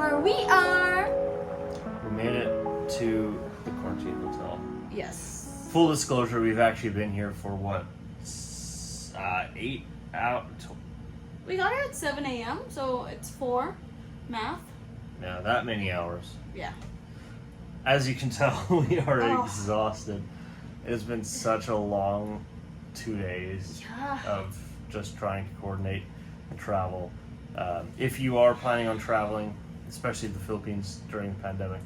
where we are. We made it to the quarantine hotel. Yes. Full disclosure, we've actually been here for what? 8 hours? We got here at 7 a.m., so it's 4 math. Yeah, that many hours. Yeah. As you can tell, we are exhausted. It's been such a long 2 days of just trying to coordinate and travel. If you are planning on traveling, especially the Philippines during the pandemic,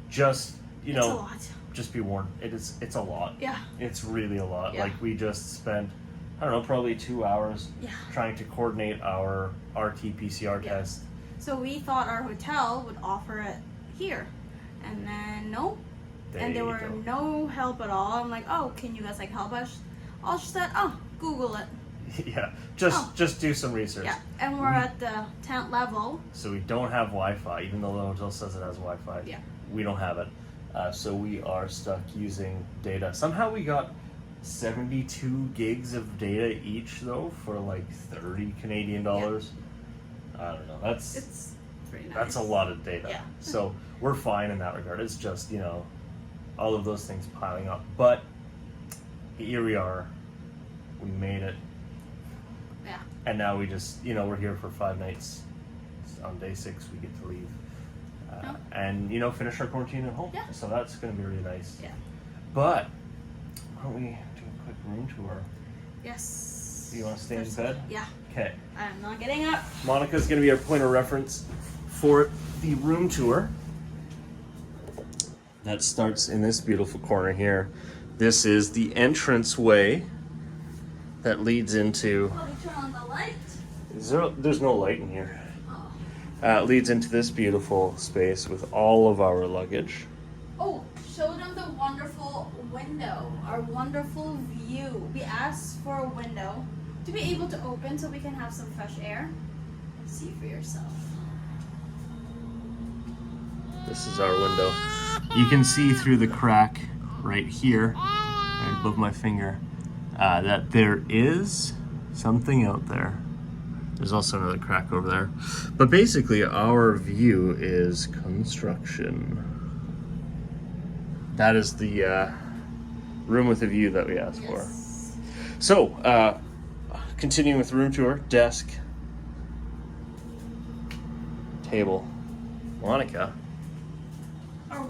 just, It's a lot. just be warned. It's a lot. Yeah. It's really a lot. Yeah. Like, we just spent, I don't know, probably 2 hours trying to coordinate our RT-PCR test. So we thought our hotel would offer it here. And then, nope. And there were no help at all. I'm like, oh, can you guys like help us? All she said, oh, Google it. Yeah, just do some research. Yeah, and we're at the 10th level. So we don't have Wi-Fi, even though the hotel says it has Wi-Fi. Yeah. We don't have it. So we are stuck using data. Somehow we got 72 gigs of data each, though, for like 30 Canadian dollars. I don't know. It's pretty nice. That's a lot of data. Yeah. So we're fine in that regard. It's just, all of those things piling up. But here we are. We made it. Yeah. And now we just, we're here for 5 nights. On day 6, we get to leave. And, finish our quarantine at home. Yeah. So that's going to be really nice. Yeah. But, why don't we do a quick room tour? Yes. Do you want to stay in bed? Yeah. Okay. I'm not getting up. Monica's going to be our point of reference for the room tour. That starts in this beautiful corner here. This is the entranceway that leads into... Oh, we turn on the light. There's no light in here. Oh. Leads into this beautiful space with all of our luggage. Oh, show them the wonderful window, our wonderful view. We asked for a window to be able to open so we can have some fresh air. See for yourself. This is our window. You can see through the crack right here, right above my finger, that there is something out there. There's also another crack over there. But basically, our view is construction. That is the room with a view that we asked for. So, continuing with room tour, desk, table. Monica,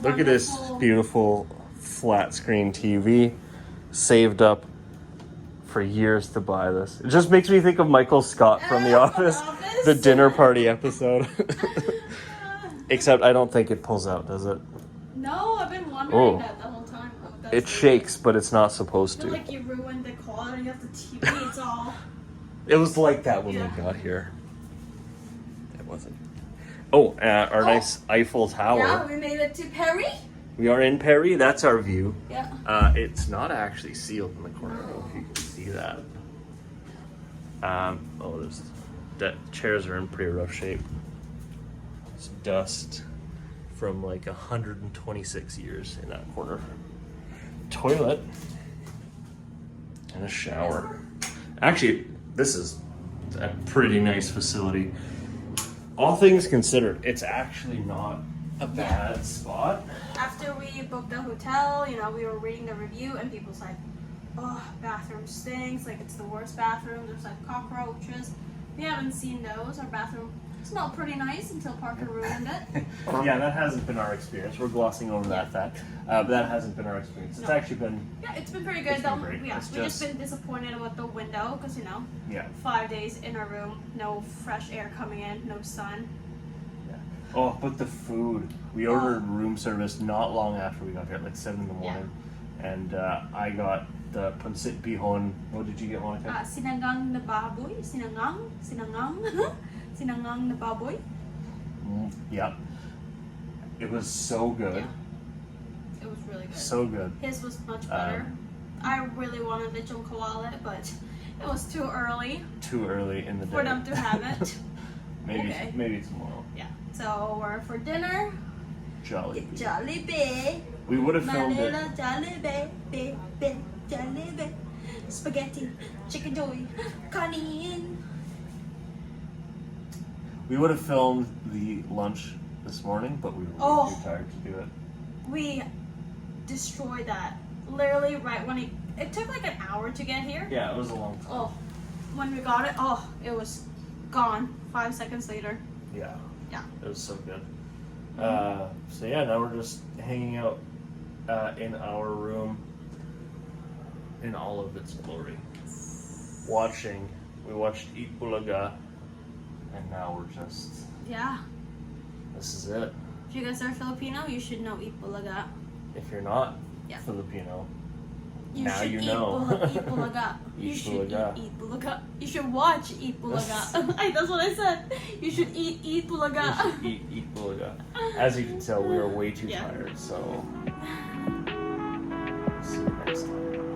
look at this beautiful flat screen TV. Saved up for years to buy this. It just makes me think of Michael Scott from The Office, the dinner party episode. Except I don't think it pulls out, does it? No, I've been wondering that the whole time. It shakes, but it's not supposed I feel to. like you ruined the quality of the TV. It's all... It was like that when we got here. It wasn't. Oh, our nice Eiffel Tower. Yeah, we made it to Perry. We are in Perry. That's our view. Yeah. It's not actually sealed in the corner. I don't know if you can see that. The chairs are in pretty rough shape. It's dust from like 126 years in that corner. Toilet and a shower. Actually, this is a pretty nice facility. All things considered, it's actually not a bad spot. After we booked the hotel, we were reading the review and people's like, oh, bathroom stinks, like it's the worst bathroom, there's like cockroaches. We haven't seen those. Our bathroom smelled pretty nice until Parker ruined it. Yeah, that hasn't been our experience. We're glossing over that fact. But that hasn't been our experience. It's actually been... Yeah, it's been pretty good. It's been great. We've just been disappointed with the window because, 5 days in our room, no fresh air coming in, no sun. Yeah. Oh, but the food. We ordered room service not long after we got here, at like 7 in the morning. Yeah. And I got the pancit bihon. What did you get, Monica? Sinanggang na baboy. Sinanggang na baboy. Yep. It was so good. Yeah. It was really good. So good. His was much better. I really wanted lechon kawale, but it was too early. Too early in the day. For them to have it. Maybe tomorrow. Yeah. So we're for dinner. Jollibee. Jollibee. We would have filmed Manila, Jollibee, Jollibee. Spaghetti, chicken joy, kanin. We would have filmed the lunch this morning, but we were Oh. too tired to do it. We destroyed that. Literally right when it took like an hour to get here. Yeah, it was a long time. Oh, when we got it, it was gone 5 seconds later. Yeah. Yeah. It was so good. So yeah, now we're just hanging out in our room in all of its glory. We watched Eat Bulaga, and now we're just, Yeah. this is it. If you guys are Filipino, you should know Eat Bulaga. If you're not Yeah. Filipino, You now should you eat know. Eat Bulaga. You Eat should Bulaga. eat Bulaga. You should watch Eat Bulaga. That's what I said. You should eat Bulaga. We should eat Bulaga. As you can tell, we are way too Yeah. tired, so see you next time.